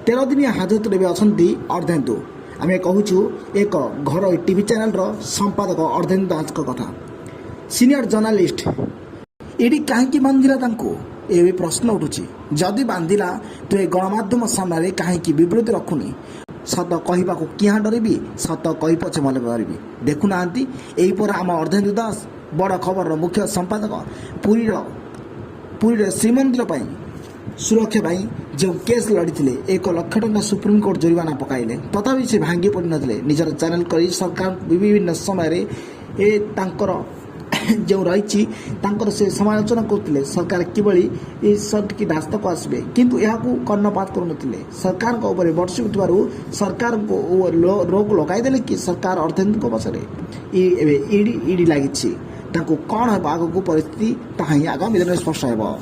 13 दिनिया हाजत रे अछंती अर्धेन्दु। आमे कहूछु एक घर टीवी चैनल रो संपादक अर्धेन्दु दास को कथा। सीनियर जर्नलिस्ट एडी काहेकि बांधिला तांको ए प्रश्न उठुछि। जदि बांधिला तो ए गणमाध्यम सामने काहेकि विवृत्ति रखुनी। सत कहवा को क्या डरबी, सत कही पछे मल पारिबी। देखुना यही पर आम अर्धेन्दु दास बड़ खबर मुख्य संपादक पुरी श्रीमंदिर पर सुरक्षा पाई जो केस लड़ी 1 लाख टंका सुप्रीमकोर्ट जुर्माना पकाइले तथापि से भांगी पड़ नथिले। निजर चैनल करी सरकार विभिन्न समय जो रही से समालोचना करते सरकार किभली की रास्ता को आसबे, किंतु यह कर्णपात करुनथिले। सरकार को ऊपर बर्षिबारु सरकार को रोक लगाईदेले कि सरकार अर्धेन्दु पछरे ईडी लगी कौन आगक परिस्थिति ताही आगामी दिन स्पष्ट हो।